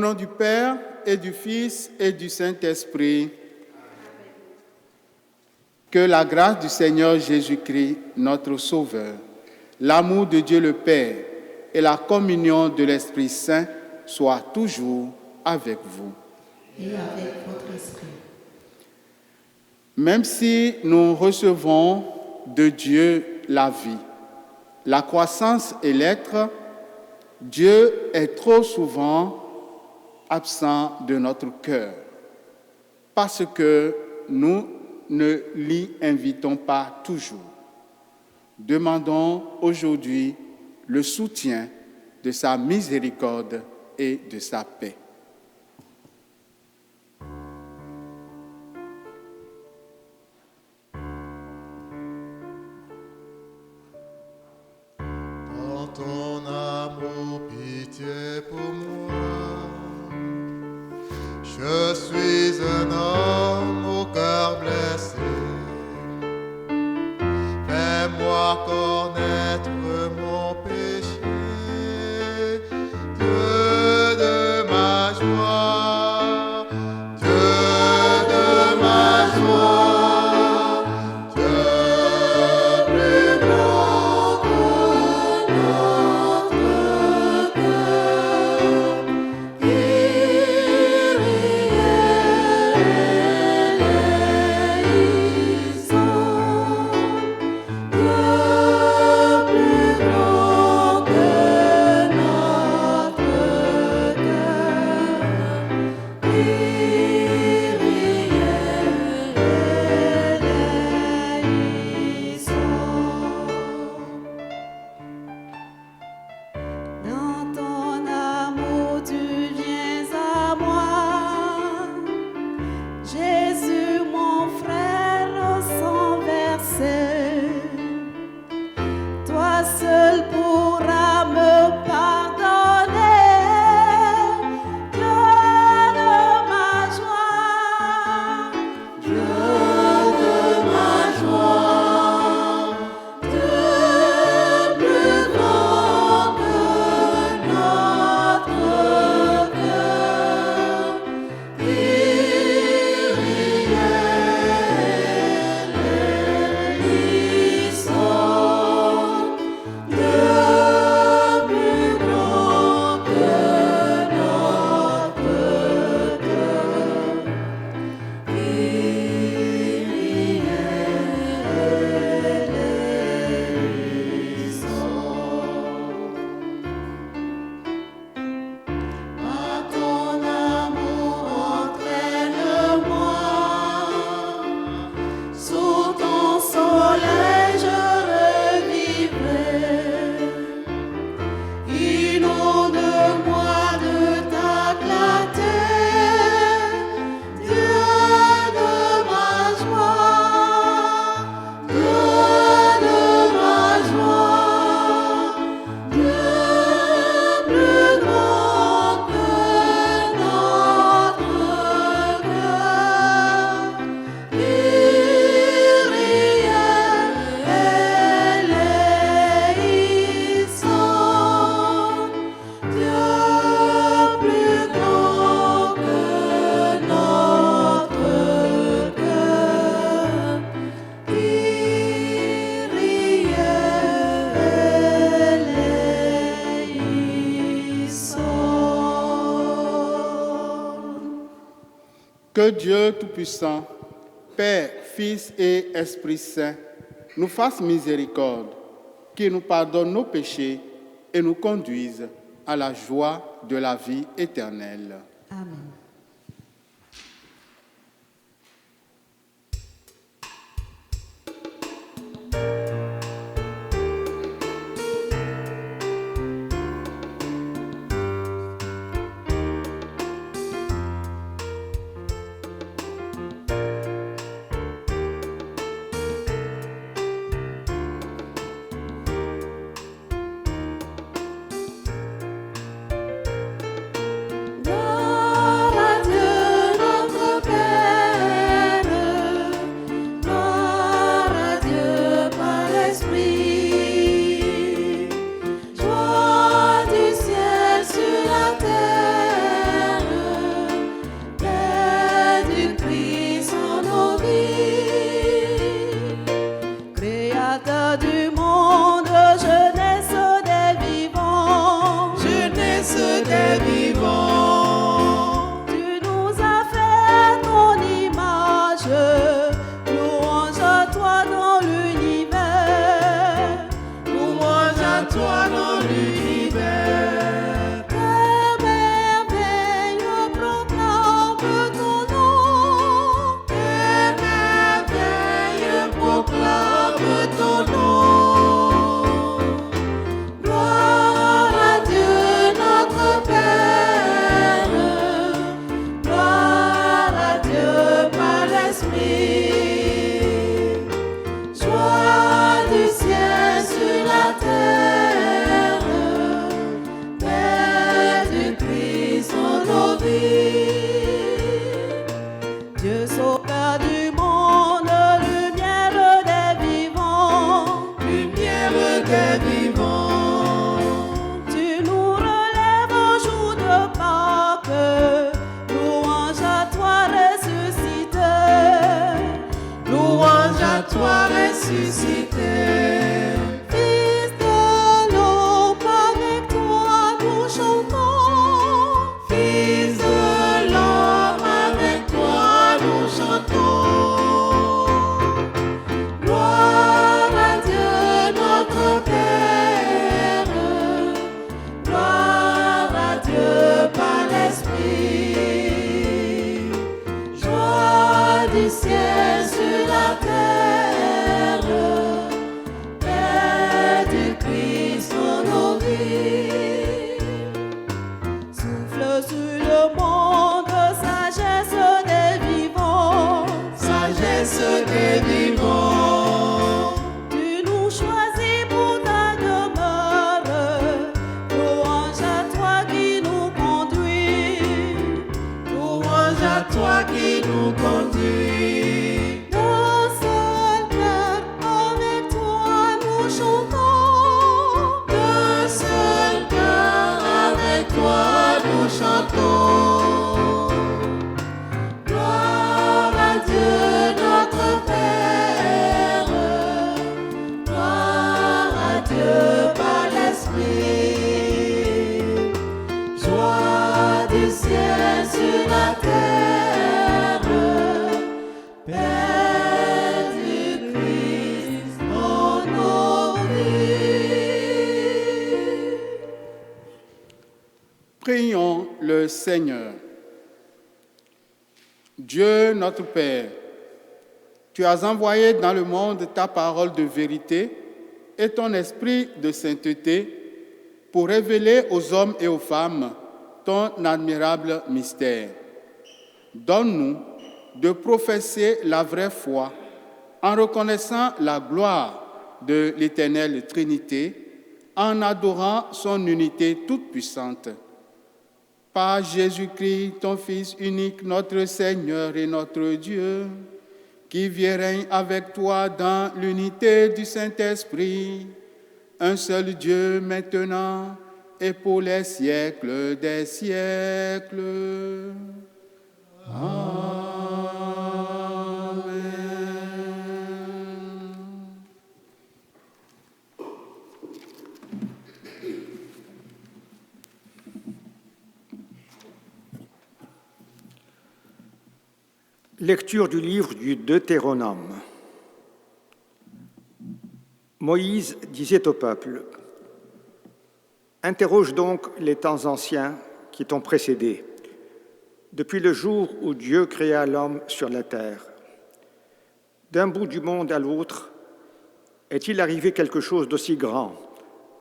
nom du Père et du Fils et du Saint-Esprit, que la grâce du Seigneur Jésus-Christ, notre Sauveur, l'amour de Dieu le Père et la communion de l'Esprit Saint soient toujours avec vous. Et avec votre esprit. Même si nous recevons de Dieu la vie, la croissance et l'être, Dieu est trop souvent absent de notre cœur parce que nous ne l'y invitons pas toujours. Demandons aujourd'hui le soutien de sa miséricorde et de sa paix. Dans ton amour, pitié pour moi. Je suis un homme au cœur blessé. Fais-moi connaître mon péché. Dieu de ma joie, Dieu de ma joie, Dieu plus grand que notre cœur. Dans ton amour, tu viens à moi. Jésus, mon frère, sans verser. Toi seul pourras me pardonner. Dieu de ma joie, Dieu de ma joie, Dieu plus grand que notre cœur. À ton amour, entraîne-moi. Sous ton soleil, je revivrai. Inonde-moi de ta clarté. Dieu de ma joie, Dieu de ma joie, Dieu plus grand que notre cœur. Dieu plus grand que notre cœur. Que Dieu Tout-Puissant, Père, Fils et Esprit Saint, nous fasse miséricorde, qu'il nous pardonne nos péchés et nous conduise à la joie de la vie éternelle. Amen. Gloire Père du monde, jeunesse des vivants, jeunesse des vivants. tu nous as fait ton image, louange à toi dans l'univers, Louange à toi dans l'univers. tes merveilles proclament ton nom, Tes merveilles proclament ton nom. gloire à Dieu notre Père, gloire à Dieu par l'Esprit, joie du ciel sur la terre, paix du Christ en nos vies. Dieu sauveur du monde, lumière des vivants, Lumière des vivants. tu nous relèves au jour de Pâques, louange à toi ressuscité, Louange à toi ressuscité. Fils de l'homme, avec toi nous chantons, Fils de l'homme, avec toi nous chantons. gloire à Dieu notre Père, gloire à Dieu par l'Esprit, joie du ciel sur la terre, paix du Christ en nos vies. Souffle sur le monde, sagesse des vivants, Sagesse des vivants. tu nous choisis pour ta demeure, louange à toi qui nous conduit, Louange à toi qui nous conduit. d'un seul cœur avec toi nous chantons, D'un seul cœur avec toi nous chantons. gloire à Dieu notre Père, gloire à Dieu par l'Esprit, joie du ciel sur la terre, paix du Christ en nos vies. Prions le Seigneur. Dieu notre Père, tu as envoyé dans le monde ta parole de vérité et ton esprit de sainteté pour révéler aux hommes et aux femmes ton admirable mystère. Donne-nous de professer la vraie foi en reconnaissant la gloire de l'éternelle Trinité, en adorant son unité toute puissante. Par Jésus-Christ, ton Fils unique, notre Seigneur et notre Dieu, qui vit et règne avec toi dans l'unité du Saint-Esprit, un seul Dieu maintenant et pour les siècles des siècles. Amen. Lecture du livre du Deutéronome. Moïse disait au peuple : Interroge donc les temps anciens qui t'ont précédé, depuis le jour où Dieu créa l'homme sur la terre. D'un bout du monde à l'autre, est-il arrivé quelque chose d'aussi grand?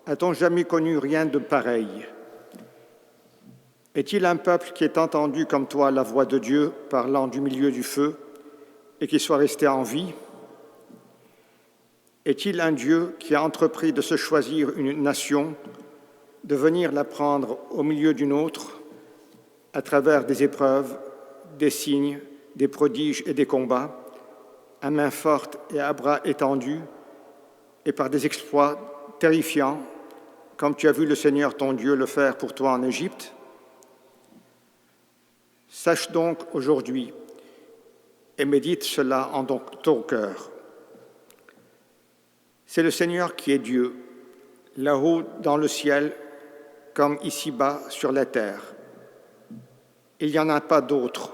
A-t-on jamais connu rien de pareil? Est-il un peuple qui ait entendu comme toi la voix de Dieu parlant du milieu du feu et qui soit resté en vie? Est-il un Dieu qui a entrepris de se choisir une nation, de venir la prendre au milieu d'une autre, à travers des épreuves, des signes, des prodiges et des combats, à main forte et à bras étendus, et par des exploits terrifiants, comme tu as vu le Seigneur ton Dieu le faire pour toi en Égypte? Sache donc aujourd'hui et médite cela en ton cœur. C'est le Seigneur qui est Dieu, là-haut dans le ciel comme ici-bas sur la terre. Il n'y en a pas d'autre.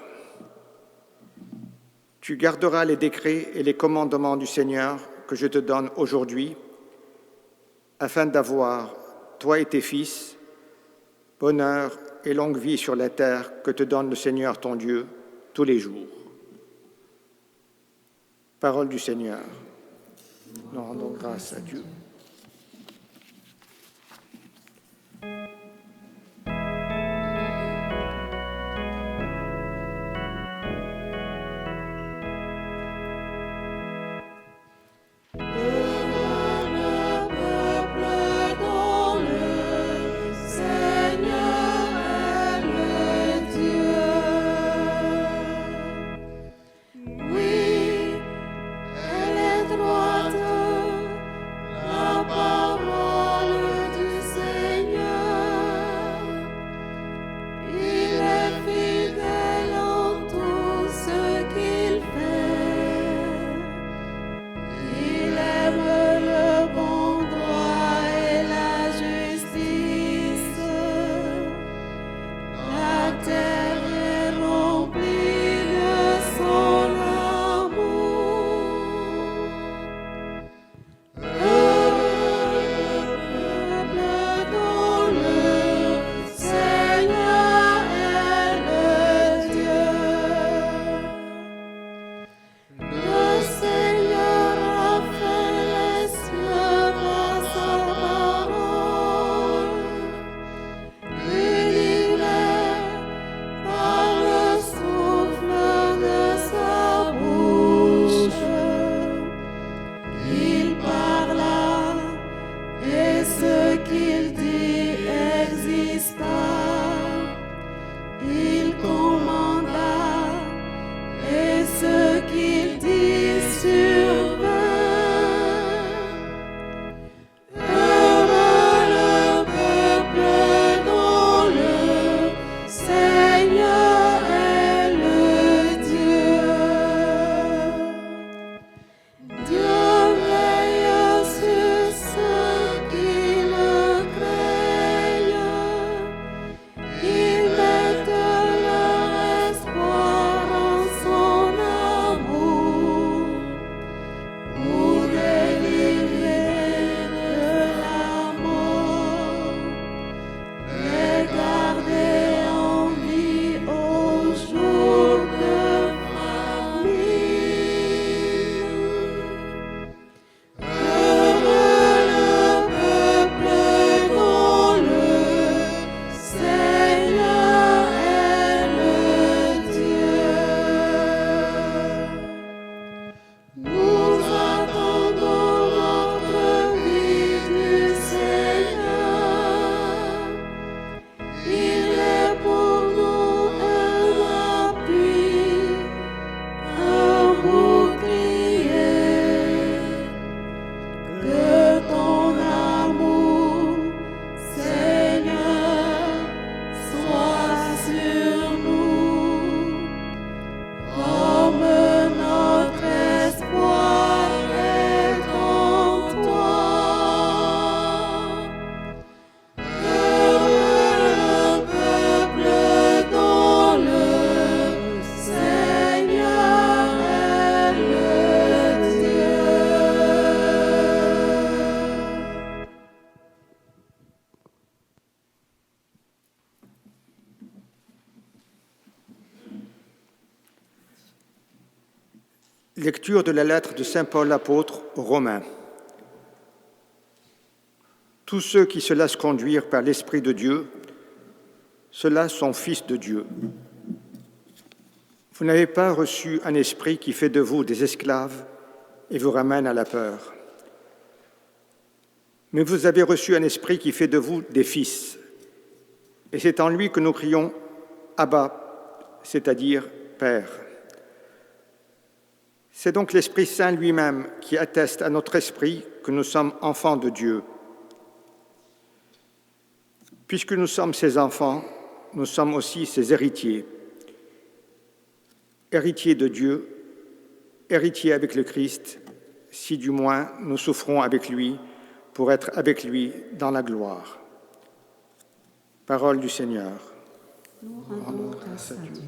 Tu garderas les décrets et les commandements du Seigneur que je te donne aujourd'hui, afin d'avoir, toi et tes fils, bonheur et longue vie sur la terre que te donne le Seigneur ton Dieu tous les jours. Parole du Seigneur. Nous rendons grâce à Dieu. Lecture de la lettre de saint Paul apôtre aux Romains. Tous ceux qui se laissent conduire par l'Esprit de Dieu, ceux-là sont fils de Dieu. Vous n'avez pas reçu un esprit qui fait de vous des esclaves et vous ramène à la peur. Mais vous avez reçu un esprit qui fait de vous des fils. Et c'est en lui que nous crions « Abba », c'est-à-dire « Père ». C'est donc l'Esprit Saint lui-même qui atteste à notre esprit que nous sommes enfants de Dieu. Puisque nous sommes ses enfants, nous sommes aussi ses héritiers. Héritiers de Dieu, héritiers avec le Christ, si du moins nous souffrons avec lui pour être avec lui dans la gloire. Parole du Seigneur. Nous rendons grâce à Dieu.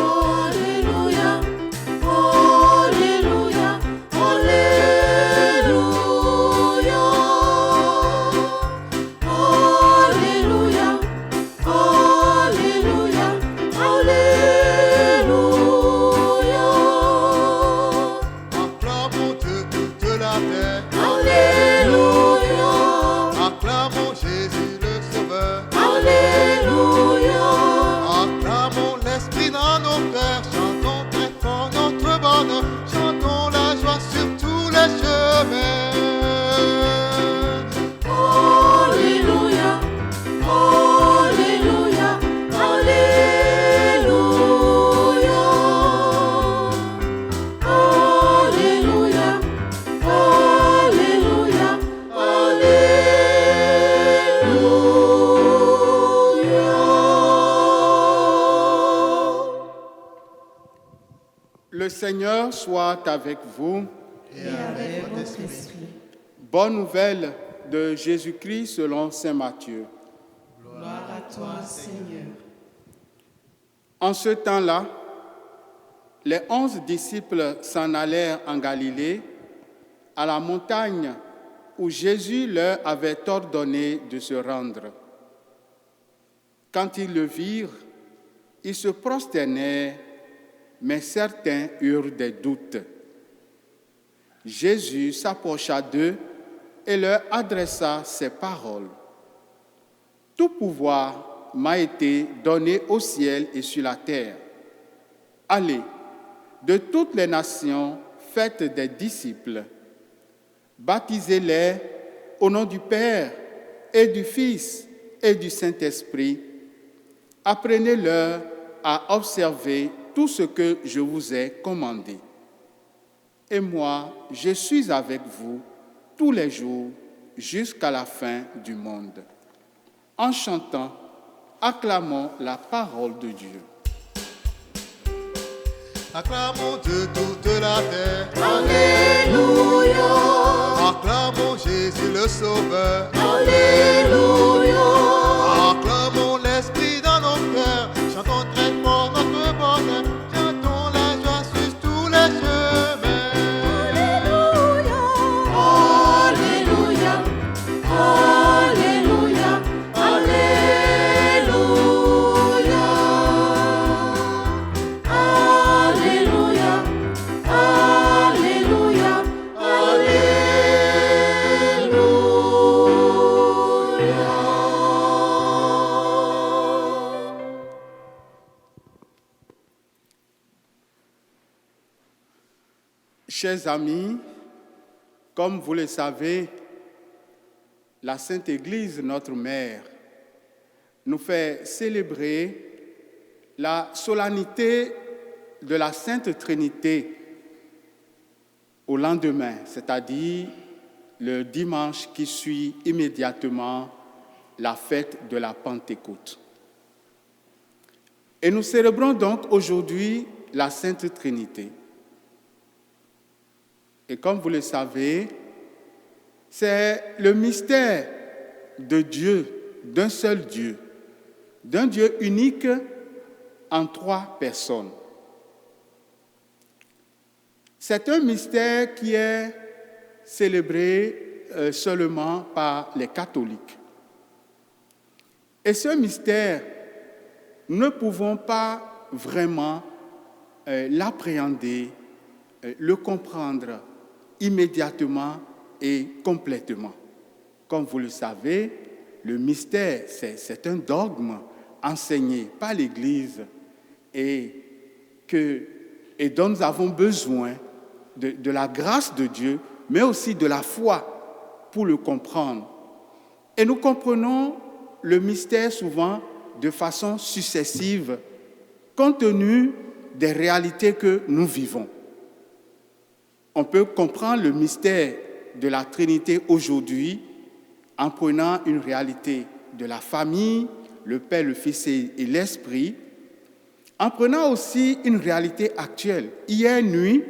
Alléluia, Alléluia, Alléluia, Alléluia, Alléluia, Alléluia. Acclamons Dieu toute la terre. Alléluia, Acclamons Jésus le Sauveur. Alléluia, Acclamons l'Esprit dans nos cœurs. Chantons très fort notre bonheur. Chantons la joie sur tous les chemins. Alléluia, Alléluia, Alléluia, Alléluia, Alléluia, Alléluia. Le Seigneur soit avec vous. Et avec votre esprit. Bonne nouvelle de Jésus-Christ selon saint Matthieu. Gloire à toi, Seigneur. En ce temps-là, les 11 disciples s'en allèrent en Galilée, à la montagne où Jésus leur avait ordonné de se rendre. Quand ils le virent, ils se prosternèrent, mais certains eurent des doutes. Jésus s'approcha d'eux et leur adressa ces paroles. « Tout pouvoir m'a été donné au ciel et sur la terre. Allez, de toutes les nations, faites des disciples. Baptisez-les au nom du Père et du Fils et du Saint-Esprit. Apprenez-leur à observer tout ce que je vous ai commandé. Et moi, je suis avec vous tous les jours jusqu'à la fin du monde. » En chantant, acclamons la parole de Dieu. Acclamons Dieu toute la terre. Alléluia, Acclamons Jésus le Sauveur. Alléluia, Acclamons l'Esprit dans nos cœurs. Chantons très fort notre bonheur. Chantons la joie sur tous les chemins. Alléluia, Alléluia, Alléluia, Alléluia, Alléluia, Alléluia. Chers amis, comme vous le savez, la Sainte Église, notre mère, nous fait célébrer la solennité de la Sainte Trinité au lendemain, c'est-à-dire le dimanche qui suit immédiatement la fête de la Pentecôte. Et nous célébrons donc aujourd'hui la Sainte Trinité. Et comme vous le savez, c'est le mystère de Dieu, d'un seul Dieu, d'un Dieu unique en 3 personnes. C'est un mystère qui est célébré seulement par les catholiques. Et ce mystère, nous ne pouvons pas vraiment l'appréhender, le comprendre immédiatement et complètement. Comme vous le savez, le mystère, c'est un dogme enseigné par l'Église et dont nous avons besoin de la grâce de Dieu, mais aussi de la foi pour le comprendre. Et nous comprenons le mystère souvent de façon successive, compte tenu des réalités que nous vivons. On peut comprendre le mystère de la Trinité aujourd'hui en prenant une réalité de la famille, le Père, le Fils et l'Esprit, en prenant aussi une réalité actuelle. Hier nuit,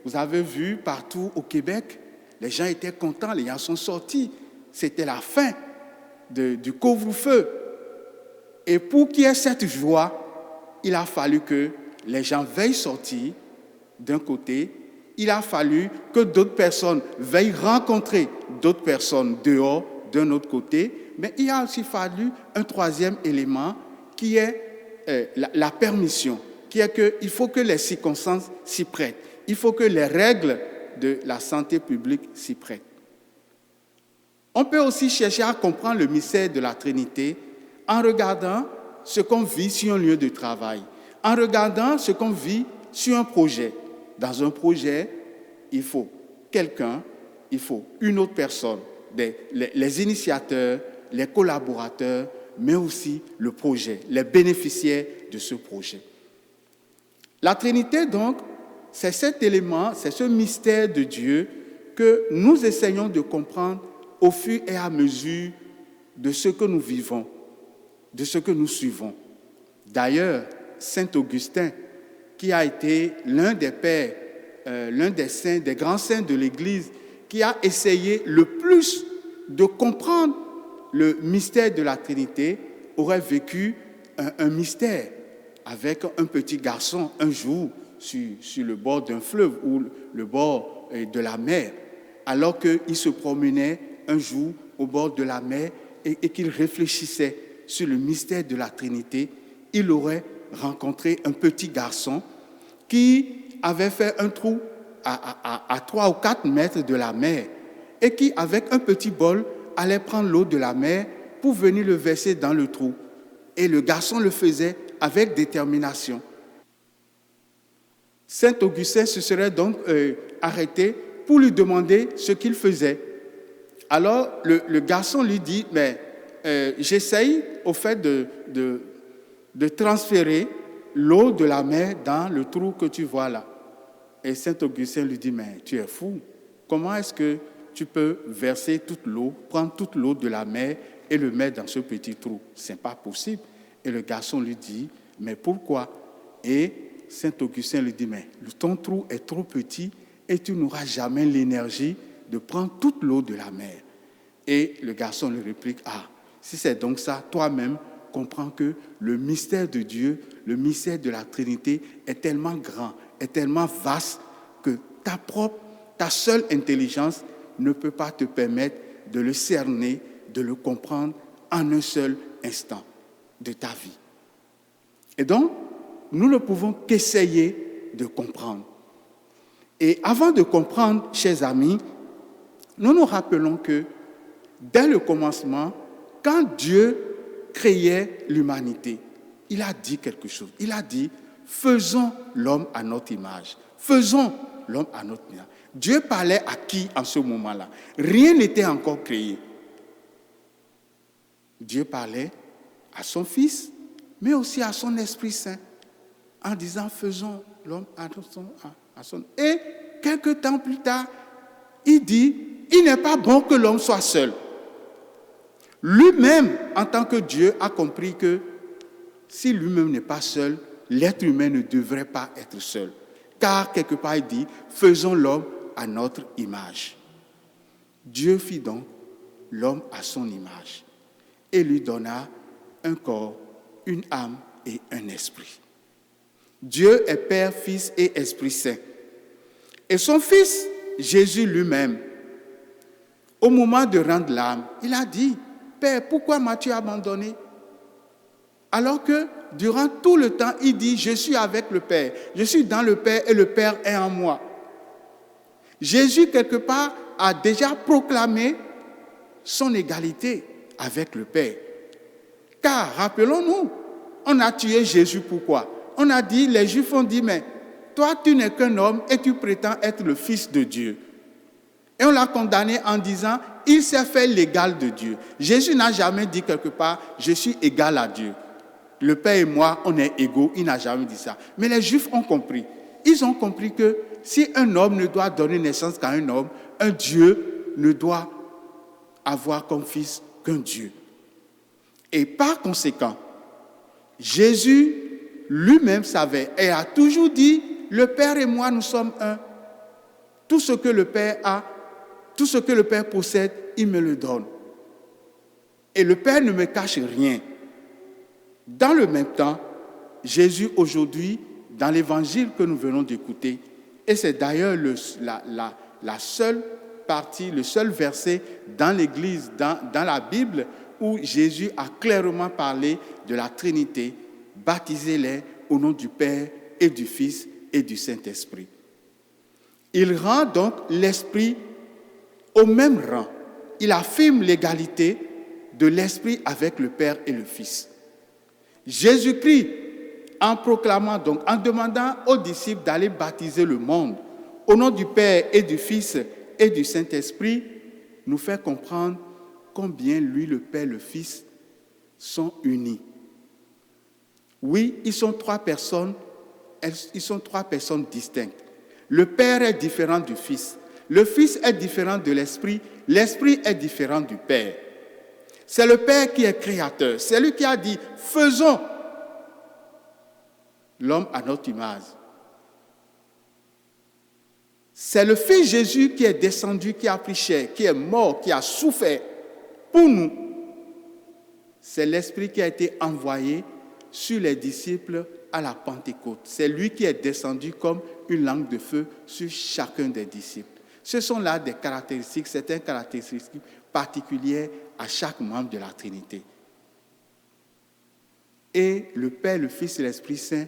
vous avez vu partout au Québec, les gens étaient contents, les gens sont sortis. C'était la fin du couvre-feu. Et pour qu'il y ait cette joie, il a fallu que les gens veuillent sortir d'un côté. Il a fallu que d'autres personnes veuillent rencontrer d'autres personnes dehors d'un autre côté. Mais il a aussi fallu un troisième élément qui est la permission, qui est qu'il faut que les circonstances s'y prêtent. Il faut que les règles de la santé publique s'y prêtent. On peut aussi chercher à comprendre le mystère de la Trinité en regardant ce qu'on vit sur un lieu de travail, en regardant ce qu'on vit sur un projet. Dans un projet, il faut quelqu'un, il faut une autre personne, les initiateurs, les collaborateurs, mais aussi le projet, les bénéficiaires de ce projet. La Trinité, donc, c'est cet élément, c'est ce mystère de Dieu que nous essayons de comprendre au fur et à mesure de ce que nous vivons, de ce que nous suivons. D'ailleurs, saint Augustin, qui a été l'un des pères, l'un des saints, des grands saints de l'Église, qui a essayé le plus de comprendre le mystère de la Trinité, aurait vécu un mystère avec un petit garçon un jour sur le bord d'un fleuve ou le bord de la mer, alors qu'il se promenait un jour au bord de la mer et qu'il réfléchissait sur le mystère de la Trinité. Il aurait rencontré un petit garçon qui avait fait un trou à 3 ou 4 mètres de la mer et qui, avec un petit bol, allait prendre l'eau de la mer pour venir le verser dans le trou. Et le garçon le faisait avec détermination. Saint Augustin se serait donc arrêté pour lui demander ce qu'il faisait. Alors le garçon lui dit, mais j'essaye au fait de transférer l'eau de la mer dans le trou que tu vois là. Et Saint Augustin lui dit, mais tu es fou. Comment est-ce que tu peux verser toute l'eau, prendre toute l'eau de la mer et le mettre dans ce petit trou? Ce n'est pas possible. Et le garçon lui dit, mais pourquoi? Et Saint Augustin lui dit, mais ton trou est trop petit et tu n'auras jamais l'énergie de prendre toute l'eau de la mer. Et le garçon lui réplique, si c'est donc ça, toi-même comprends que le mystère de Dieu, le mystère de la Trinité est tellement grand, est tellement vaste que ta seule intelligence ne peut pas te permettre de le cerner, de le comprendre en un seul instant de ta vie. Et donc, nous ne pouvons qu'essayer de comprendre. Et avant de comprendre, chers amis, nous nous rappelons que dès le commencement, quand Dieu créait l'humanité, il a dit quelque chose. Il a dit, faisons l'homme à notre image. Faisons l'homme à notre image. Dieu parlait à qui en ce moment-là? Rien n'était encore créé. Dieu parlait à son Fils, mais aussi à son Esprit Saint, en disant, faisons l'homme à son... Et quelques temps plus tard, il dit, il n'est pas bon que l'homme soit seul. Lui-même, en tant que Dieu, a compris que si lui-même n'est pas seul, l'être humain ne devrait pas être seul. Car, quelque part, il dit, faisons l'homme à notre image. Dieu fit donc l'homme à son image et lui donna un corps, une âme et un esprit. Dieu est Père, Fils et Esprit Saint. Et son Fils, Jésus lui-même, au moment de rendre l'âme, il a dit, Père, pourquoi m'as-tu abandonné? Alors que durant tout le temps, il dit, je suis avec le Père, je suis dans le Père et le Père est en moi. Jésus, quelque part, a déjà proclamé son égalité avec le Père. Car, rappelons-nous, on a tué Jésus pourquoi? On a dit, les Juifs ont dit, mais toi, tu n'es qu'un homme et tu prétends être le Fils de Dieu. Et on l'a condamné en disant, il s'est fait l'égal de Dieu. Jésus n'a jamais dit quelque part, je suis égal à Dieu. Le Père et moi, on est égaux. Il n'a jamais dit ça. Mais les Juifs ont compris. Ils ont compris que si un homme ne doit donner naissance qu'à un homme, un Dieu ne doit avoir comme fils qu'un Dieu. Et par conséquent, Jésus lui-même savait et a toujours dit, le Père et moi, nous sommes un. Tout ce que le Père a, tout ce que le Père possède, il me le donne. Et le Père ne me cache rien. Dans le même temps, Jésus aujourd'hui, dans l'évangile que nous venons d'écouter, et c'est d'ailleurs la seule partie, le seul verset dans l'Église, dans la Bible, où Jésus a clairement parlé de la Trinité, baptisez-les au nom du Père et du Fils et du Saint-Esprit. Il rend donc l'Esprit au même rang. Il affirme l'égalité de l'Esprit avec le Père et le Fils. Jésus-Christ, en proclamant donc, en demandant aux disciples d'aller baptiser le monde au nom du Père et du Fils et du Saint-Esprit, nous fait comprendre combien lui, le Père et le Fils sont unis. Oui, ils sont trois personnes distinctes. Le Père est différent du Fils. Le Fils est différent de l'Esprit. L'Esprit est différent du Père. C'est le Père qui est créateur. C'est lui qui a dit, faisons l'homme à notre image. C'est le Fils Jésus qui est descendu, qui a pris chair, qui est mort, qui a souffert pour nous. C'est l'Esprit qui a été envoyé sur les disciples à la Pentecôte. C'est lui qui est descendu comme une langue de feu sur chacun des disciples. Ce sont là des caractéristiques, certaines caractéristiques particulières à chaque membre de la Trinité. Et le Père, le Fils et l'Esprit Saint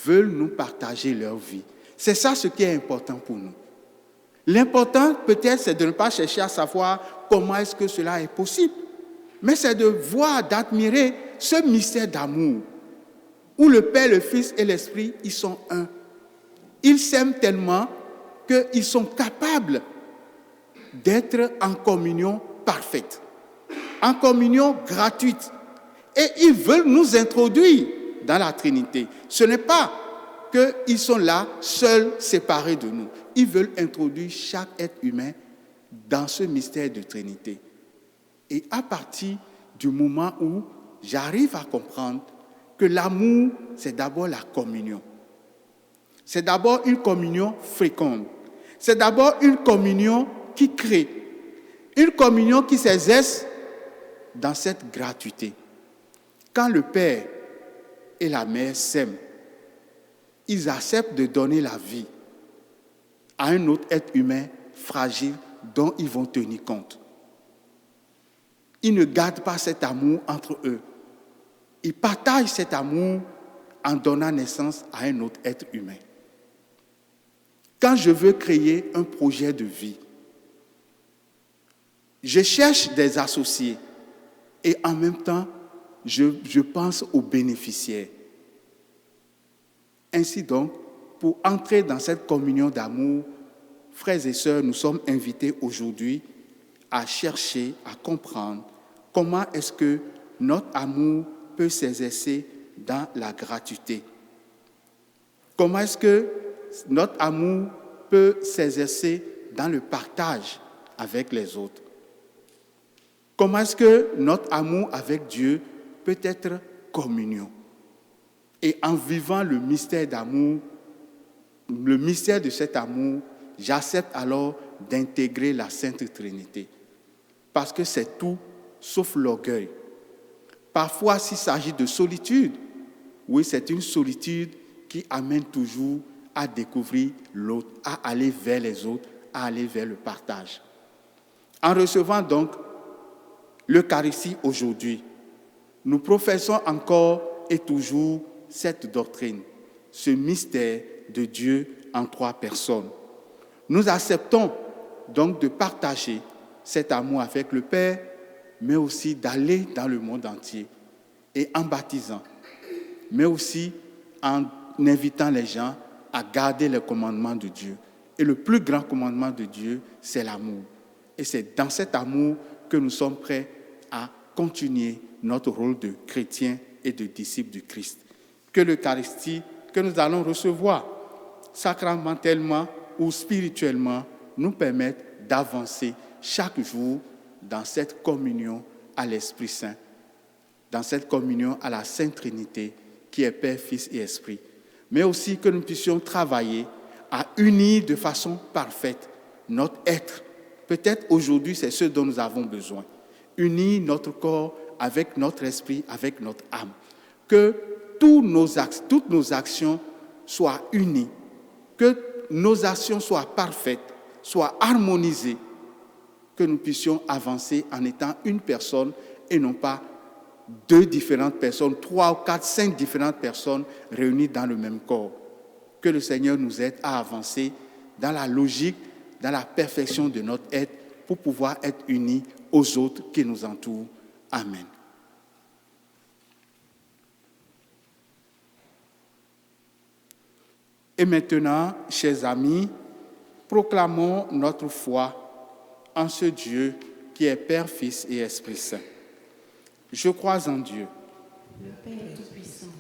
veulent nous partager leur vie. C'est ça ce qui est important pour nous. L'important peut-être c'est de ne pas chercher à savoir comment est-ce que cela est possible, mais c'est de voir, d'admirer ce mystère d'amour où le Père, le Fils et l'Esprit, ils sont un. Ils s'aiment tellement qu'ils sont capables d'être en communion parfaite, en communion gratuite. Et ils veulent nous introduire dans la Trinité. Ce n'est pas qu'ils sont là, seuls, séparés de nous. Ils veulent introduire chaque être humain dans ce mystère de Trinité. Et à partir du moment où j'arrive à comprendre que l'amour, c'est d'abord la communion. C'est d'abord une communion féconde. C'est d'abord une communion qui crée. Une communion qui s'exerce dans cette gratuité. Quand le Père et la Mère s'aiment, ils acceptent de donner la vie à un autre être humain fragile dont ils vont tenir compte. Ils ne gardent pas cet amour entre eux. Ils partagent cet amour en donnant naissance à un autre être humain. Quand je veux créer un projet de vie, je cherche des associés et en même temps, je pense aux bénéficiaires. Ainsi donc, pour entrer dans cette communion d'amour, frères et sœurs, nous sommes invités aujourd'hui à chercher, à comprendre comment est-ce que notre amour peut s'exercer dans la gratuité. Comment est-ce que notre amour peut s'exercer dans le partage avec les autres. Comment est-ce que notre amour avec Dieu peut être communion? Et en vivant le mystère d'amour, le mystère de cet amour, j'accepte alors d'intégrer la Sainte Trinité. Parce que c'est tout sauf l'orgueil. Parfois, s'il s'agit de solitude, oui, c'est une solitude qui amène toujours à découvrir l'autre, à aller vers les autres, à aller vers le partage. En recevant donc l'Eucharistie aujourd'hui, nous professons encore et toujours cette doctrine, ce mystère de Dieu en trois personnes. Nous acceptons donc de partager cet amour avec le Père, mais aussi d'aller dans le monde entier et en baptisant, mais aussi en invitant les gens à garder les commandements de Dieu. Et le plus grand commandement de Dieu, c'est l'amour. Et c'est dans cet amour que nous sommes prêts à continuer notre rôle de chrétien et de disciple du Christ. Que l'Eucharistie que nous allons recevoir sacramentellement ou spirituellement nous permette d'avancer chaque jour dans cette communion à l'Esprit Saint, dans cette communion à la Sainte Trinité qui est Père, Fils et Esprit. Mais aussi que nous puissions travailler à unir de façon parfaite notre être. Peut-être aujourd'hui, c'est ce dont nous avons besoin. Unir notre corps avec notre esprit, avec notre âme. Que toutes nos actions soient unies. Que nos actions soient parfaites, soient harmonisées. Que nous puissions avancer en étant une personne et non pas 2 différentes personnes, 3 ou 4, 5 différentes personnes réunies dans le même corps. Que le Seigneur nous aide à avancer dans la logique, dans la perfection de notre être pour pouvoir être unis aux autres qui nous entourent. Amen. Et maintenant, chers amis, proclamons notre foi en ce Dieu qui est Père, Fils et Esprit Saint. Je crois en Dieu, le Père Tout-Puissant,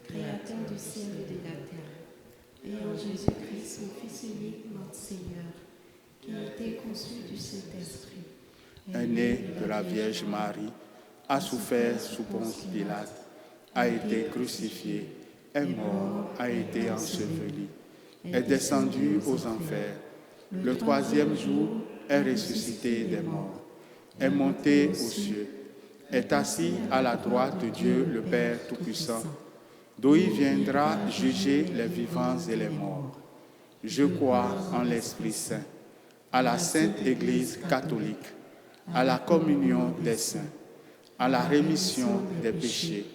Créateur du ciel et de la terre, et en Jésus-Christ, son Fils unique, notre Seigneur, qui a été conçu du Saint-Esprit, est né de la Vierge Marie, a souffert sous Ponce Pilate, a été crucifié, est mort, a été enseveli, est descendu aux enfers. Le 3e jour est ressuscité des morts, est monté aux cieux, est assis à la droite de Dieu le Père Tout-Puissant, d'où il viendra juger les vivants et les morts. Je crois en l'Esprit Saint, à la Sainte Église catholique, à la communion des saints, à la rémission des péchés,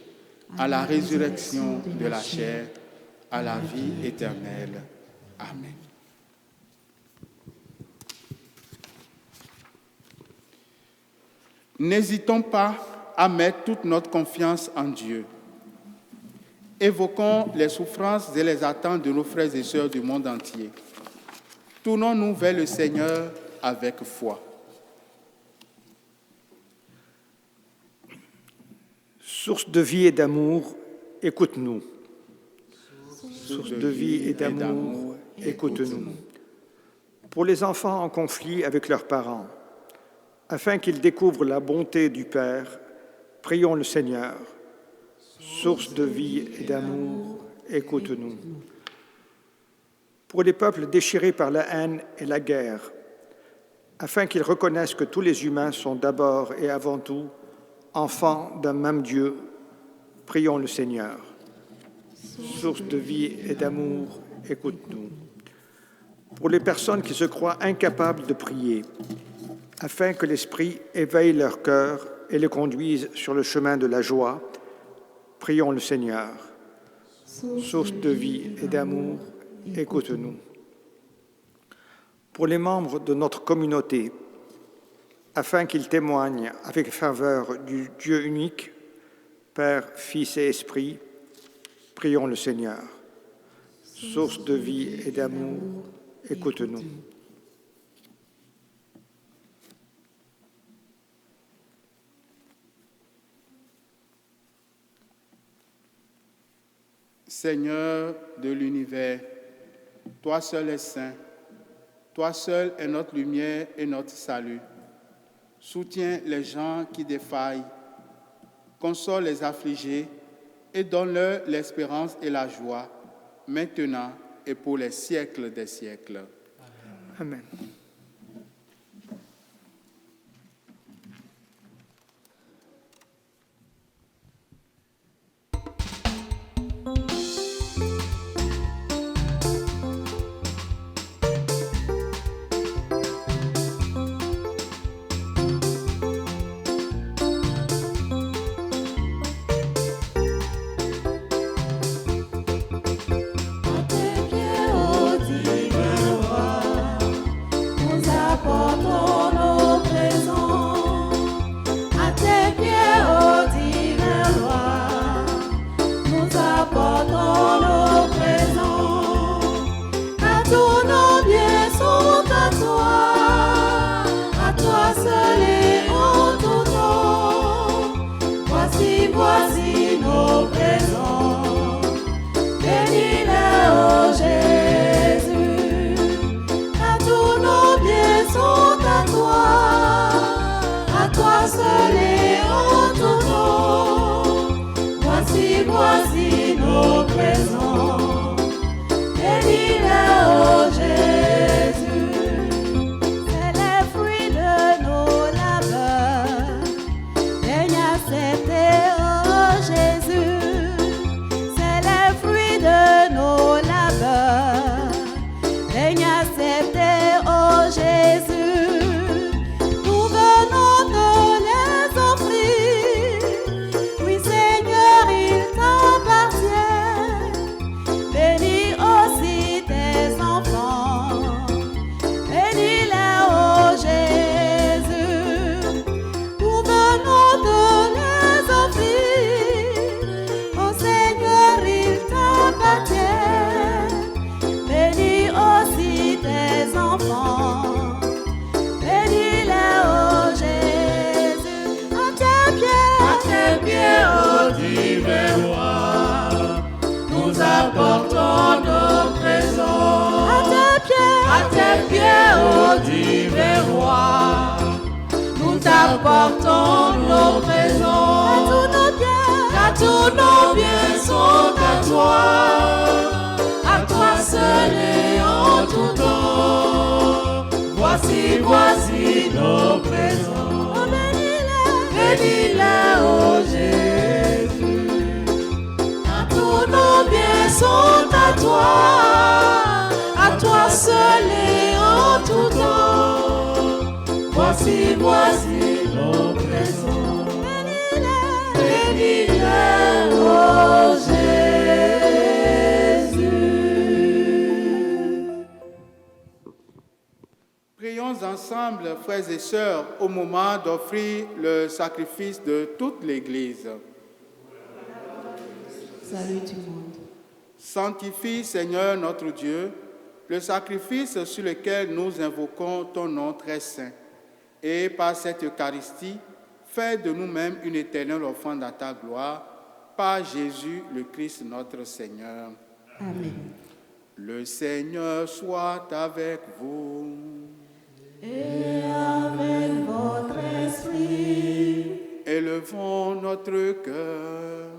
à la résurrection de la chair, à la vie éternelle. Amen. N'hésitons pas à mettre toute notre confiance en Dieu. Évoquons les souffrances et les attentes de nos frères et sœurs du monde entier. Tournons-nous vers le Seigneur avec foi. Source de vie et d'amour, écoute-nous. Source de vie et d'amour, écoute-nous. Pour les enfants en conflit avec leurs parents, afin qu'ils découvrent la bonté du Père, prions le Seigneur. Source de vie et d'amour, écoute-nous. Pour les peuples déchirés par la haine et la guerre, afin qu'ils reconnaissent que tous les humains sont d'abord et avant tout enfants d'un même Dieu, prions le Seigneur. Source de vie et d'amour, écoute-nous. Pour les personnes qui se croient incapables de prier, afin que l'Esprit éveille leur cœur et les conduise sur le chemin de la joie, prions le Seigneur. Source de vie et d'amour, écoute-nous. Pour les membres de notre communauté, afin qu'ils témoignent avec ferveur du Dieu unique, Père, Fils et Esprit, prions le Seigneur. Source de vie et d'amour, écoute-nous. Seigneur de l'univers, toi seul es saint, toi seul est notre lumière et notre salut. Soutiens les gens qui défaillent, console les affligés et donne-leur l'espérance et la joie, maintenant et pour les siècles des siècles. Amen. à tes pieds, ô divin roi, portons nos présents. Car tous nos biens sont à toi seul et en tout temps. Voici nos présents. Bénis-les, ô Jésus. Car tous nos biens sont à toi seul et en tout temps. Voici nos présents. Bénis-les, ô Jésus. Prions ensemble, frères et sœurs, au moment d'offrir le sacrifice de toute l'Église. Salut du monde. Sanctifie, Seigneur notre Dieu, le sacrifice sur lequel nous invoquons ton nom très saint. Et par cette Eucharistie, fais de nous-mêmes une éternelle offrande à ta gloire, par Jésus le Christ notre Seigneur. Amen. Le Seigneur soit avec vous. Et avec votre esprit, Élevons notre cœur.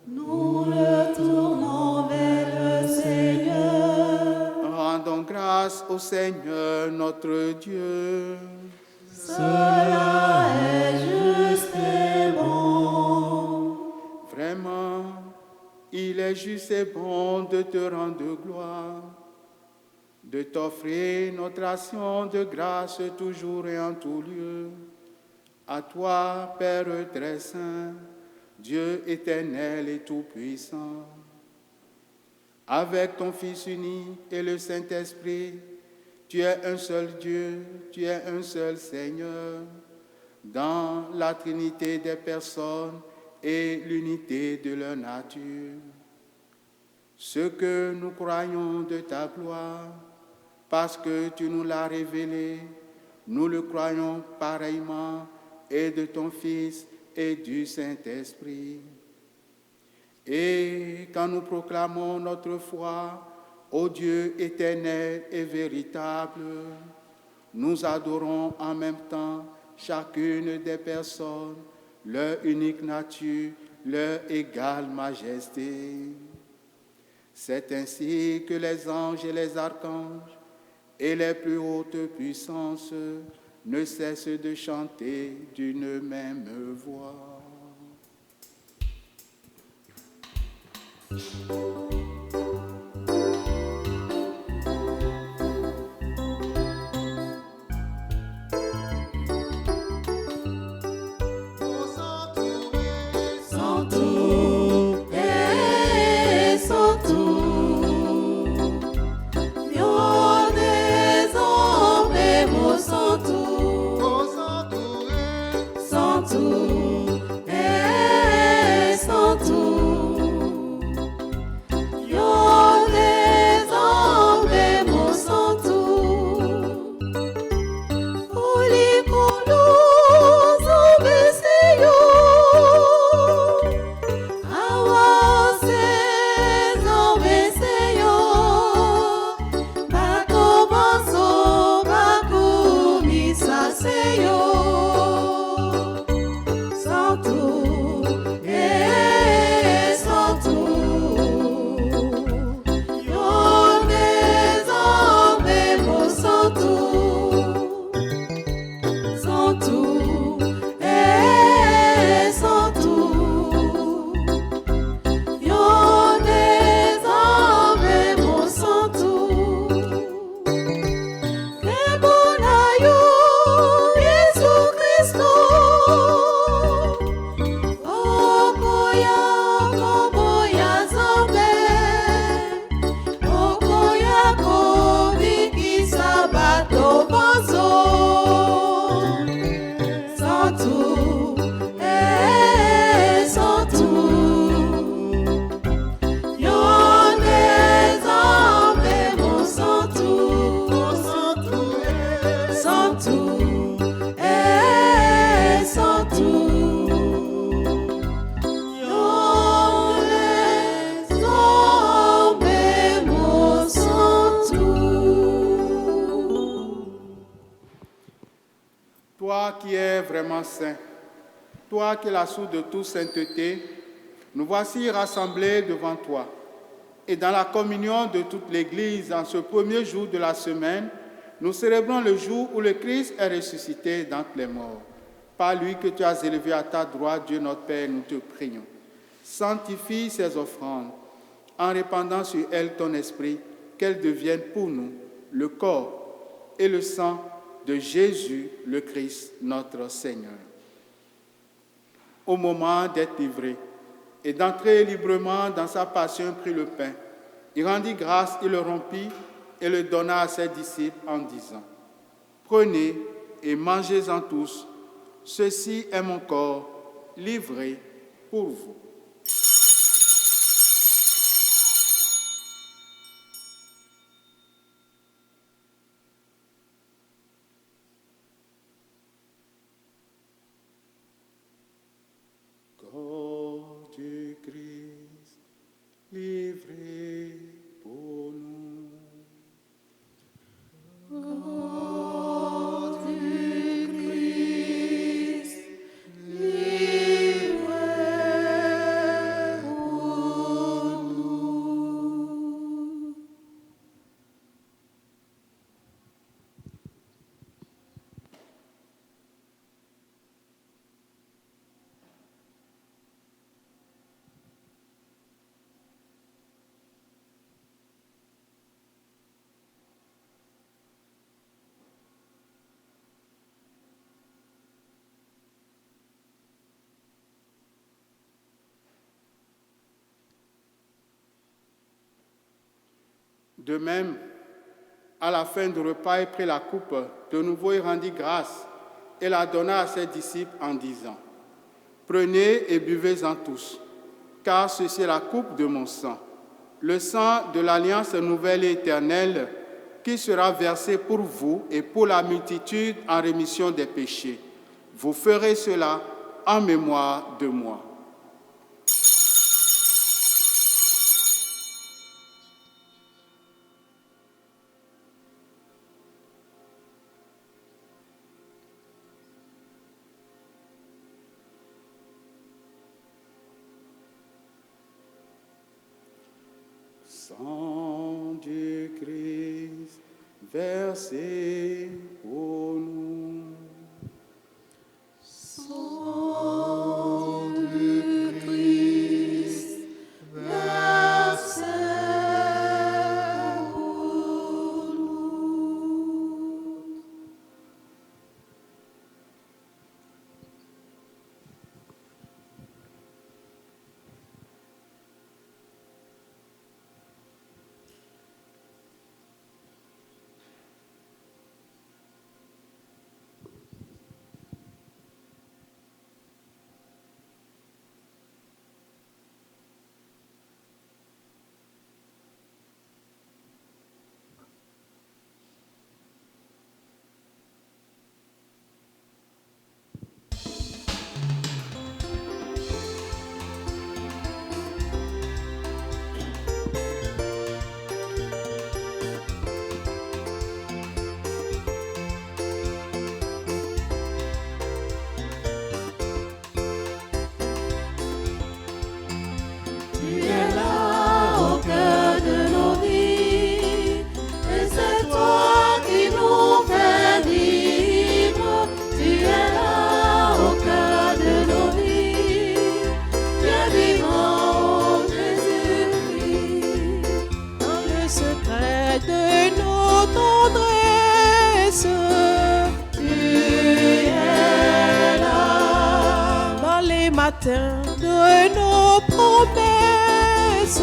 nous le tournons vers le Seigneur. Rendons grâce au Seigneur notre Dieu. Cela est juste et bon. Vraiment, il est juste et bon de te rendre gloire, de t'offrir notre action de grâce toujours et en tout lieu. À toi, Père très saint, Dieu éternel et tout-puissant, avec ton Fils unique et le Saint-Esprit, tu es un seul Dieu, tu es un seul Seigneur, dans la Trinité des personnes et l'unité de leur nature. Ce que nous croyons de ta gloire, parce que tu nous l'as révélé, nous le croyons pareillement, et de ton Fils et du Saint-Esprit. Et quand nous proclamons notre foi au Dieu éternel et véritable, nous adorons en même temps chacune des personnes, leur unique nature, leur égale majesté. C'est ainsi que les anges et les archanges et les plus hautes puissances ne cessent de chanter d'une même voix. qui es vraiment saint, toi qui es la source de toute sainteté, nous voici rassemblés devant toi. Et dans la communion de toute l'Église, en ce premier jour de la semaine, nous célébrons le jour où le Christ est ressuscité d'entre les morts. Par lui que tu as élevé à ta droite, Dieu notre Père, nous te prions. Sanctifie ces offrandes en répandant sur elles ton esprit, qu'elles deviennent pour nous le corps et le sang de Jésus, le Christ, notre Seigneur. Au moment d'être livré et d'entrer librement dans sa passion, il prit le pain. Il rendit grâce, il le rompit et le donna à ses disciples en disant : Prenez et mangez-en tous, ceci est mon corps livré pour vous. Corps du Christ, livré pour nous. Corps du Christ, livré pour nous. De même, à la fin du repas, il prit la coupe. De nouveau, il rendit grâce et la donna à ses disciples en disant : Prenez et buvez-en tous, car ceci est la coupe de mon sang, le sang de l'alliance nouvelle et éternelle, qui sera versé pour vous et pour la multitude en rémission des péchés. Vous ferez cela en mémoire de moi. Sang du Christ versé pour nous. Sang du Christ, versé pour nous. Tu es là au cœur de nos vies, et c'est toi qui nous fais vivre. Tu es là au cœur de nos vies, Dieu vivant, oh Jésus-Christ. Dans le secret de nos tendresses, tu es là. Dans les matins de nos promesses,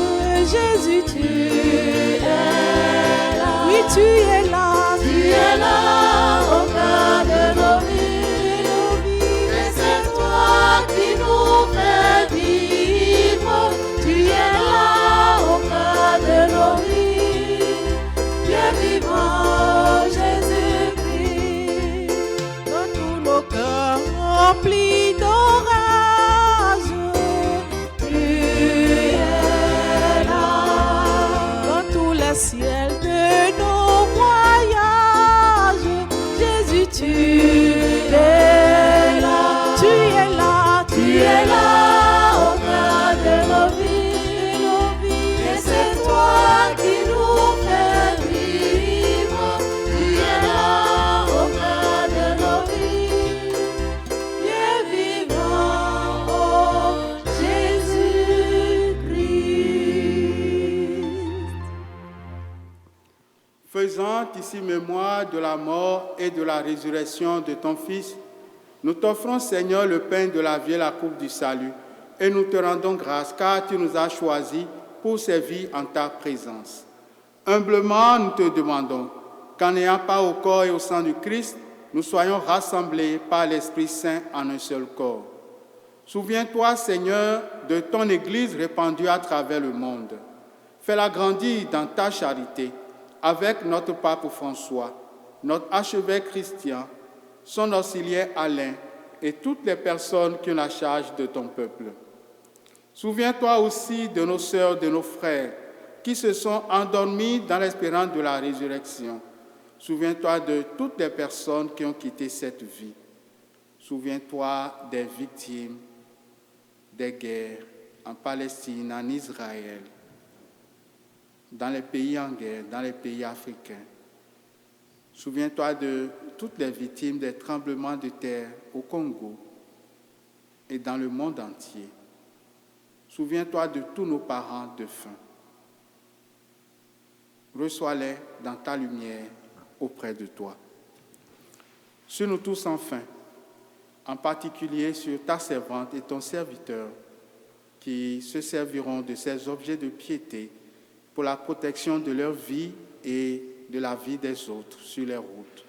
Jésus, tu es là. Oui, tu es là. Tu es là au cœur de nos vies. Et c'est toi qui nous fais vivre. Tu es là au cœur de nos vies. Dieu vivant, Jésus-Christ. Dans tous nos cœurs remplis d'orage, tu es là. Dans tout le ciel de nos voyages, Jésus, tu es là. Faisant ici mémoire de la mort et de la résurrection de ton Fils, nous t'offrons, Seigneur, le pain de la vie et la coupe du salut, et nous te rendons grâce, car tu nous as choisis pour servir en ta présence. Humblement, nous te demandons qu'en n'ayant pas au corps et au sang du Christ, nous soyons rassemblés par l'Esprit Saint en un seul corps. Souviens-toi, Seigneur, de ton Église répandue à travers le monde. Fais-la grandir dans ta charité, avec notre pape François, notre archevêque Christian, son auxiliaire Alain et toutes les personnes qui ont la charge de ton peuple. Souviens-toi aussi de nos sœurs, de nos frères, qui se sont endormis dans l'espérance de la résurrection. Souviens-toi de toutes les personnes qui ont quitté cette vie. Souviens-toi des victimes des guerres en Palestine, en Israël, dans les pays en guerre, dans les pays africains. Souviens-toi de toutes les victimes des tremblements de terre au Congo et dans le monde entier. Souviens-toi de tous nos parents défunts. Reçois-les dans ta lumière auprès de toi. Sur nous tous enfin, en particulier sur ta servante et ton serviteur, qui se serviront de ces objets de piété pour la protection de leur vie et de la vie des autres sur les routes.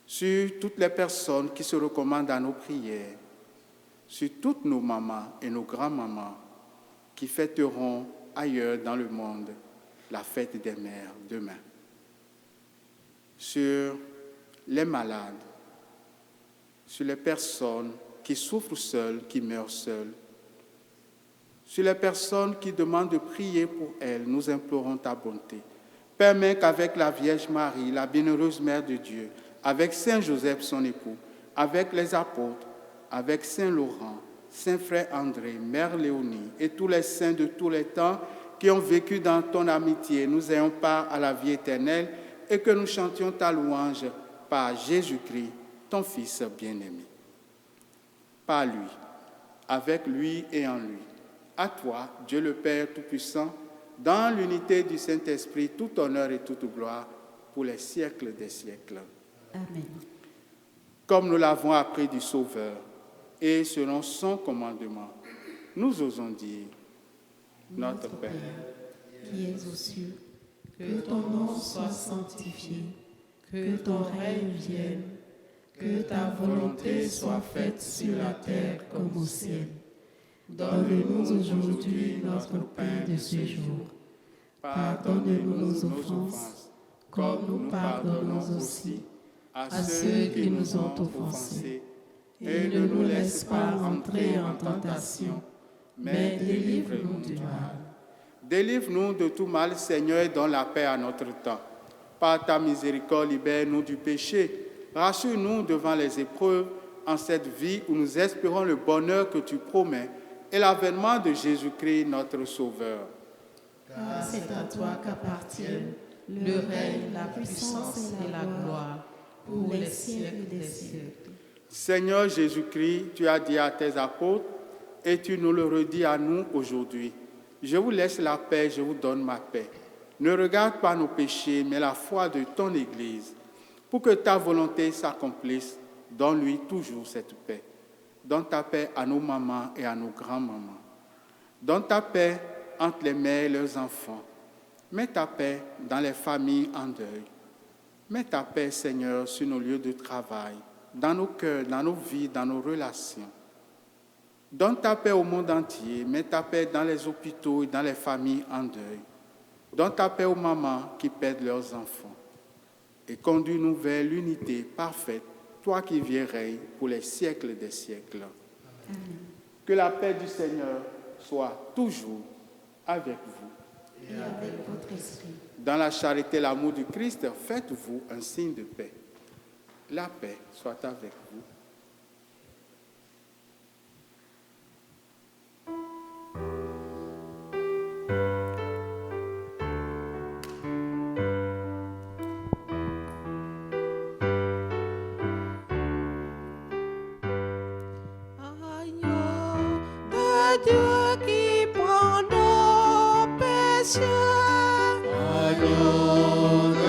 Sur toutes les personnes qui se recommandent à nos prières, sur toutes nos mamans et nos grands-mamans qui fêteront ailleurs dans le monde la fête des mères demain. Sur les malades, sur les personnes qui souffrent seules, qui meurent seules, sur les personnes qui demandent de prier pour elles, nous implorons ta bonté. Permets qu'avec la Vierge Marie, la bienheureuse Mère de Dieu, avec Saint Joseph, son époux, avec les apôtres, avec Saint Laurent, Saint Frère André, Mère Léonie et tous les saints de tous les temps qui ont vécu dans ton amitié, nous ayons part à la vie éternelle et que nous chantions ta louange par Jésus-Christ, ton Fils bien-aimé. Par lui, avec lui et en lui. À toi, Dieu le Père Tout-Puissant, dans l'unité du Saint-Esprit, tout honneur et toute gloire pour les siècles des siècles. Amen. Comme nous l'avons appris du Sauveur et selon son commandement, nous osons dire, Notre Père, qui es aux cieux, Que ton nom soit sanctifié, que ton règne vienne, que ta volonté soit faite sur la terre comme au ciel. Donne-nous aujourd'hui notre pain de ce jour. Pardonne-nous nos offenses, comme nous pardonnons aussi à ceux qui nous ont offensés. Et ne nous laisse pas entrer en tentation, mais délivre-nous du mal. délivre-nous de tout mal, Seigneur, et donne la paix à notre temps. Par ta miséricorde, libère-nous du péché. Rassure-nous devant les épreuves en cette vie où nous espérons le bonheur que tu promets et l'avènement de Jésus-Christ, notre Sauveur. Car c'est à toi qu'appartiennent le règne, la puissance et la gloire pour les siècles des siècles. Seigneur Jésus-Christ, tu as dit à tes apôtres, et tu nous le redis à nous aujourd'hui. Je vous laisse la paix, je vous donne ma paix. Ne regarde pas nos péchés, mais la foi de ton Église. Pour que ta volonté s'accomplisse, donne-lui toujours cette paix. Donne ta paix à nos mamans et à nos grands-mamans. Donne ta paix entre les mères et leurs enfants. Mets ta paix dans les familles en deuil. Mets ta paix, Seigneur, sur nos lieux de travail, dans nos cœurs, dans nos vies, dans nos relations. Donne ta paix au monde entier. Mets ta paix dans les hôpitaux et dans les familles en deuil. Donne ta paix aux mamans qui perdent leurs enfants. Et conduis-nous vers l'unité parfaite, toi qui viens règne pour les siècles des siècles. Amen. Que la paix du Seigneur soit toujours avec vous. Et avec votre esprit. Dans la charité et l'amour du Christ, faites-vous un signe de paix. La paix soit avec vous. Dieu qui prend nos péchés. Agneau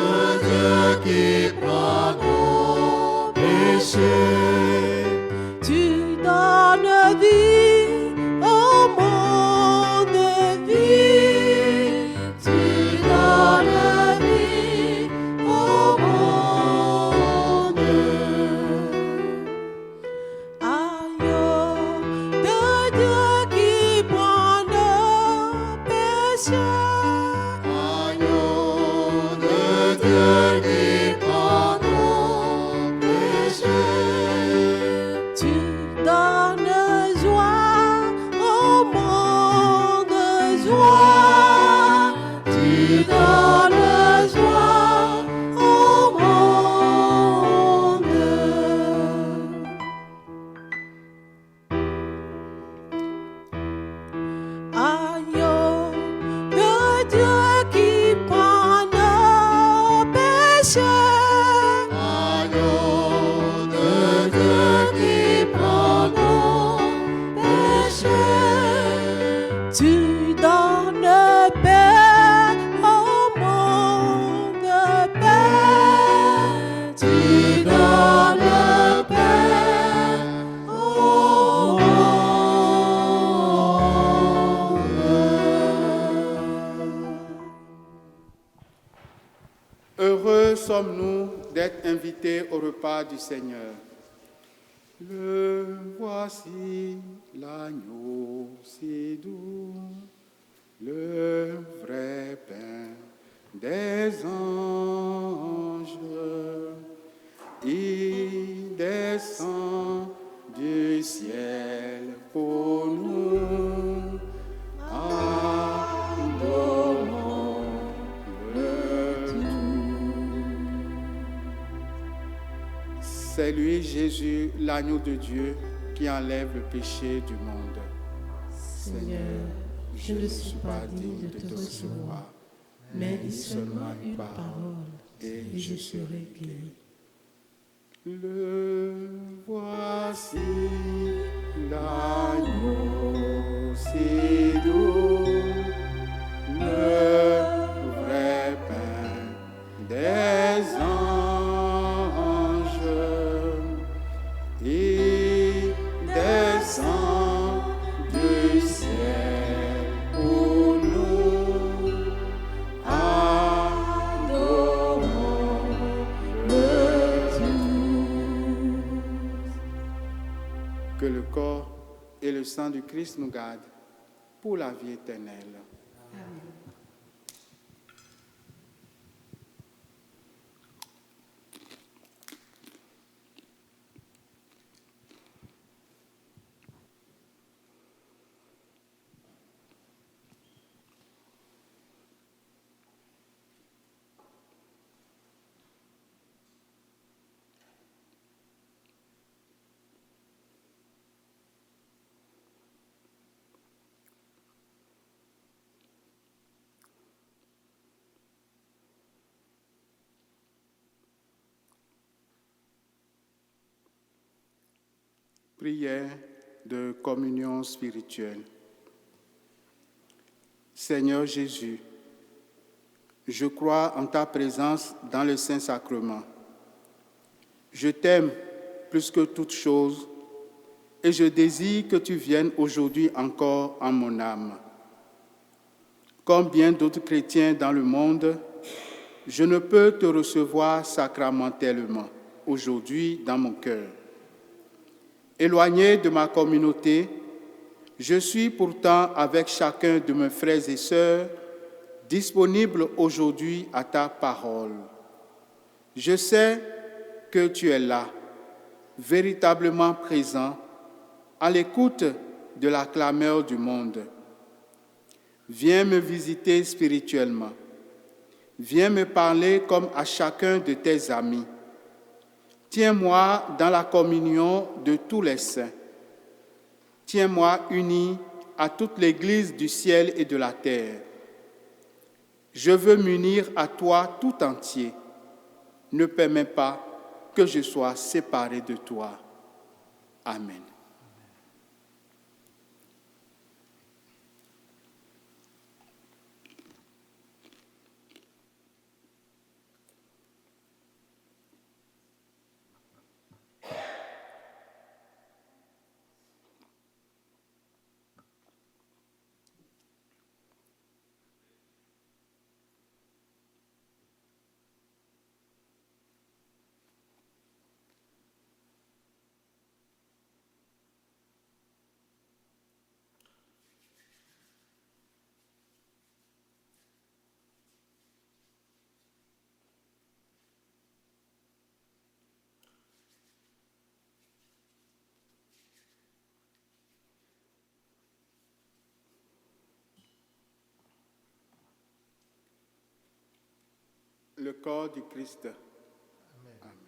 péchés. Tu donnes vie au monde, vie. Tu donnes vie au monde. Agneau de Dieu qui prend nos péchés. Agneau de Dieu qui prend nos péchés. Tu donnes joie au monde, joie. Tu donnes joie au monde. Agneau de Dieu qui prend nos péchés. Agneau de Dieu qui prend nos péchés. Tu donnes paix au monde, paix. Tu donnes paix au monde. Heureux sommes-nous d'être invités au repas du Seigneur. Le voici, l'agneau si doux, le vrai pain des anges. Il descend du ciel pour nous. Adorons-le. C'est lui, Jésus, l'agneau de Dieu, qui enlève le péché du monde. Seigneur, je ne suis pas digne de te recevoir, mais dis seulement une parole et je serai guéri. Le voici, l'agneau si doux, le vrai pain des anges. Il descend du ciel pour nous. Adorons-le tous. Que le corps et le sang du Christ nous gardent pour la vie éternelle. Prière de communion spirituelle. Seigneur Jésus, je crois en ta présence dans le Saint-Sacrement. Je t'aime plus que toute chose et je désire que tu viennes aujourd'hui encore en mon âme. Comme bien d'autres chrétiens dans le monde, je ne peux te recevoir sacramentellement aujourd'hui dans mon cœur. Éloigné de ma communauté, je suis pourtant avec chacun de mes frères et sœurs disponible aujourd'hui à ta parole. Je sais que tu es là, véritablement présent, à l'écoute de la clameur du monde. Viens me visiter spirituellement. Viens me parler comme à chacun de tes amis. Tiens-moi dans la communion de tous les saints. Tiens-moi uni à toute l'Église du ciel et de la terre. Je veux m'unir à toi tout entier. Ne permets pas que je sois séparé de toi. Amen. corps du Christ. Amen.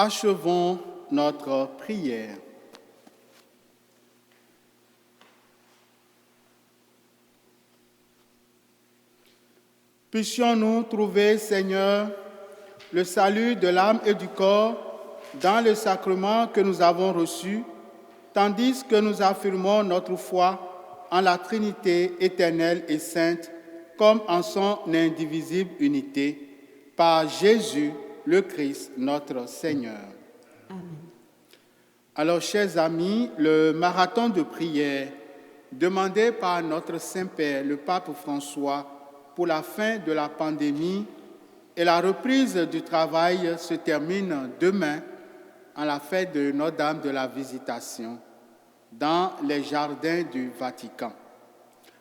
Achevons notre prière. Puissions-nous trouver, Seigneur, le salut de l'âme et du corps dans le sacrement que nous avons reçu, tandis que nous affirmons notre foi en la Trinité éternelle et sainte, comme en son indivisible unité, par Jésus le Christ, notre Seigneur. Amen. Alors, chers amis, le marathon de prière demandé par notre Saint-Père, le pape François, pour la fin de la pandémie et la reprise du travail se termine demain à la fête de Notre-Dame de la Visitation dans les jardins du Vatican.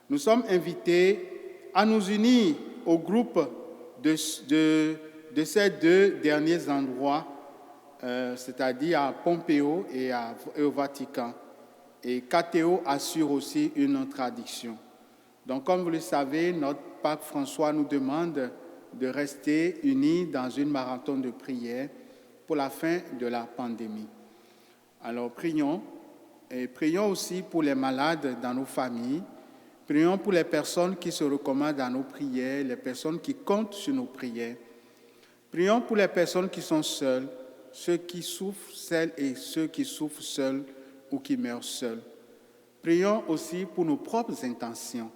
Nous sommes invités à nous unir au groupe de ces deux derniers endroits, c'est-à-dire à Pompéo et au Vatican. Et Catéo assure aussi une traduction. Donc, comme vous le savez, notre pape François nous demande de rester unis dans une marathon de prière pour la fin de la pandémie. Alors, prions, et prions aussi pour les malades dans nos familles. Prions pour les personnes qui se recommandent à nos prières, les personnes qui comptent sur nos prières. Prions pour les personnes qui sont seules, ceux qui souffrent, celles et ceux qui souffrent seuls ou qui meurent seuls. Prions aussi pour nos propres intentions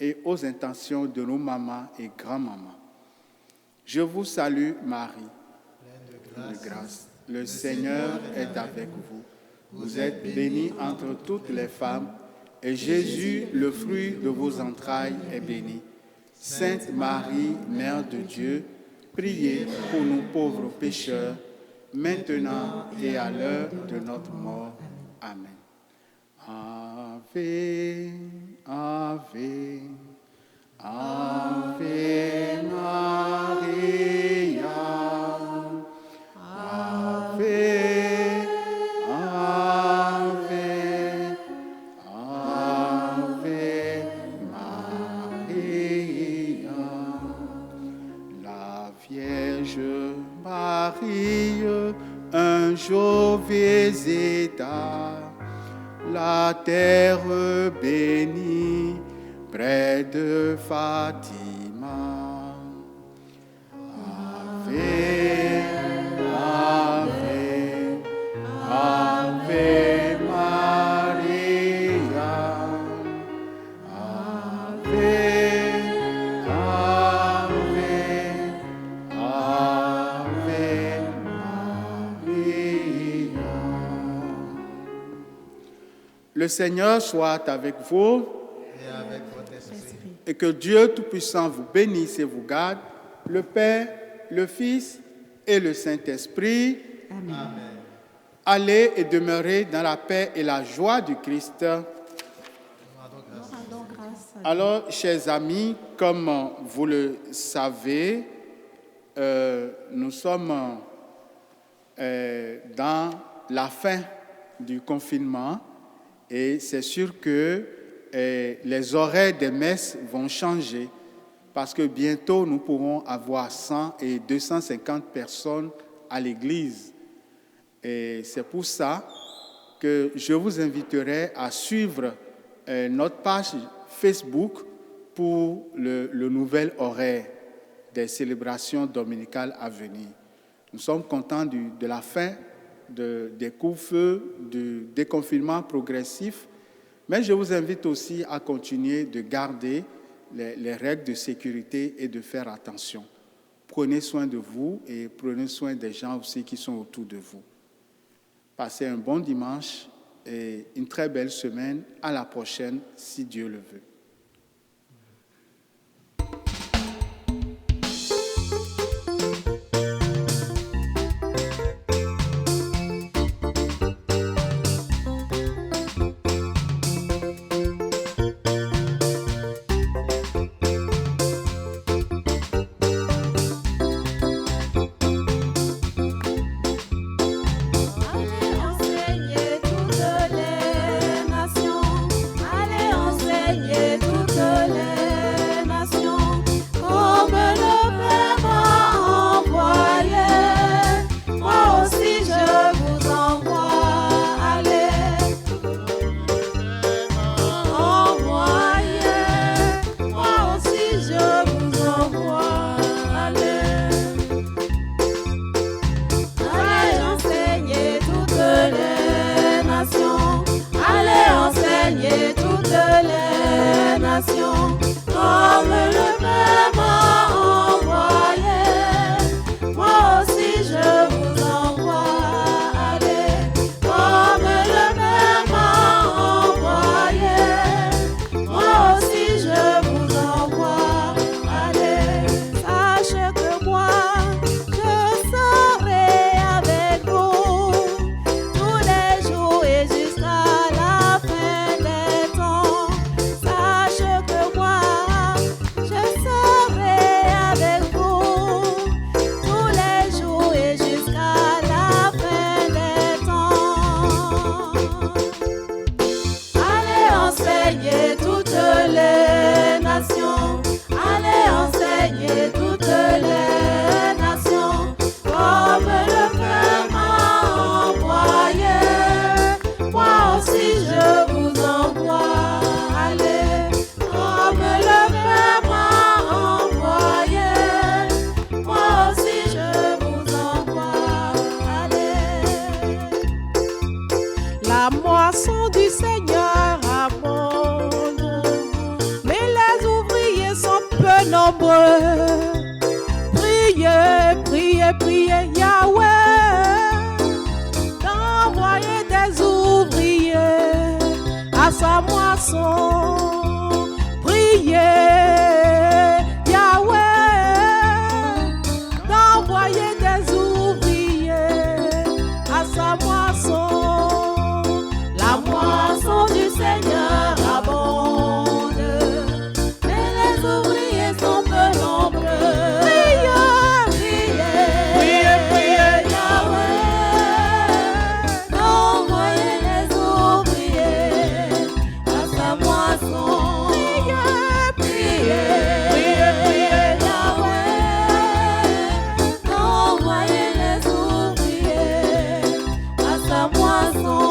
et aux intentions de nos mamans et grands-mamans. Je vous salue, Marie, pleine de grâce. Le Seigneur est avec vous. Vous êtes bénie entre toutes les femmes, et Jésus, le fruit de vos entrailles, est béni. Sainte Marie, Mère de Dieu, priez pour nous pauvres pécheurs, maintenant et à l'heure de notre mort. Amen. Ave, Ave, Ave Maria, Ave, Ave, Ave Maria. La Vierge Marie, un jour visita la terre bénie près de Fatima. Ave, Ave, Ave Maria. Ave, Ave, Ave Maria. Le Seigneur soit avec vous Et avec votre esprit. et que Dieu Tout-Puissant vous bénisse et vous garde, le Père, le Fils et le Saint-Esprit. Amen. Allez et demeurez dans la paix et la joie du Christ. Nous rendons grâce à Alors, chers amis, comme vous le savez, nous sommes dans la fin du confinement et c'est sûr que les horaires des messes vont changer parce que bientôt nous pourrons avoir 100 et 250 personnes à l'église. Et c'est pour ça que je vous inviterai à suivre notre page Facebook pour le nouvel horaire des célébrations dominicales à venir. Nous sommes contents de la fin des couvre-feux, du déconfinement progressif, mais je vous invite aussi à continuer de garder les règles de sécurité et de faire attention. Prenez soin de vous et prenez soin des gens aussi qui sont autour de vous. Passez un bon dimanche et une très belle semaine. À la prochaine, si Dieu le veut. Allez enseigner toutes les nations, allez enseigner nations, comme le Père m'a envoyé. Moi aussi je vous envoie, allez, comme le Père m'a envoyé. Moi aussi je vous envoie, allez. Sachez que moi, je serai avec vous tous les jours et jusqu'à la fin des temps. Sachez que moi, je serai avec vous tous les jours et jusqu'à la fin des temps. Allez enseigner toutes les nations, allez enseigner toutes les nations, comme le Père m'a envoyé. Moi aussi je vous envoie, allez, comme le Père m'a envoyé. Moi aussi je vous envoie, allez. La moisson du Seigneur abonde, mais les ouvriers sont peu nombreux. Priez, priez, priez Yahweh d'envoyer des ouvriers à sa moisson. Priez Yahweh d'envoyer des ouvriers à sa moisson. La moisson du Seigneur abonde, mais les ouvriers sont peu nombreux. Priez, priez, priez, priez Yahweh d'envoyer les ouvriers à sa moisson. Priez, priez, priez, priez Yahweh d'envoyer les ouvriers à sa moisson.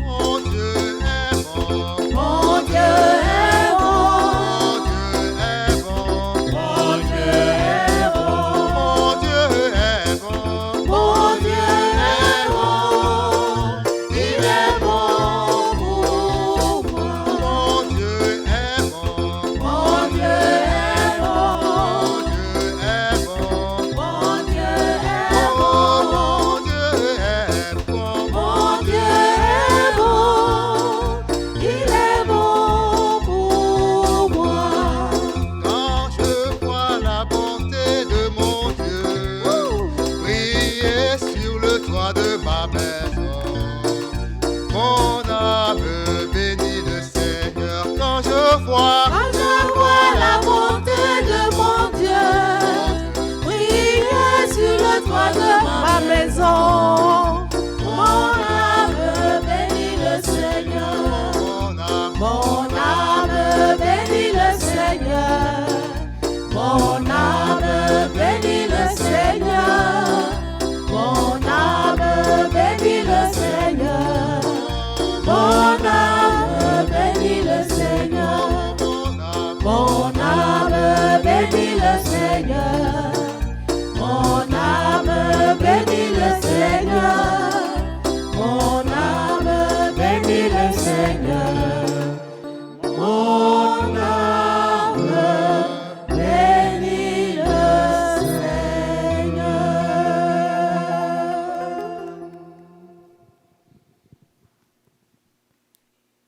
Mon Dieu est bon, Mon Dieu est bon, mon Dieu est bon, mon Dieu est bon, mon Dieu est bon, mon Dieu est bon, il est bon pour moi. mon Dieu est bon, Mon Dieu est bon, mon Dieu est bon, mon Dieu est bon, mon Dieu est bon, mon Dieu est bon, il est bon pour moi. quand je vois la bonté de mon Dieu, briller sur le toit de ma maison, mon âme bénit le Seigneur. Quand je vois Quand je vois la bonté de mon Dieu briller sur le toit de ma maison,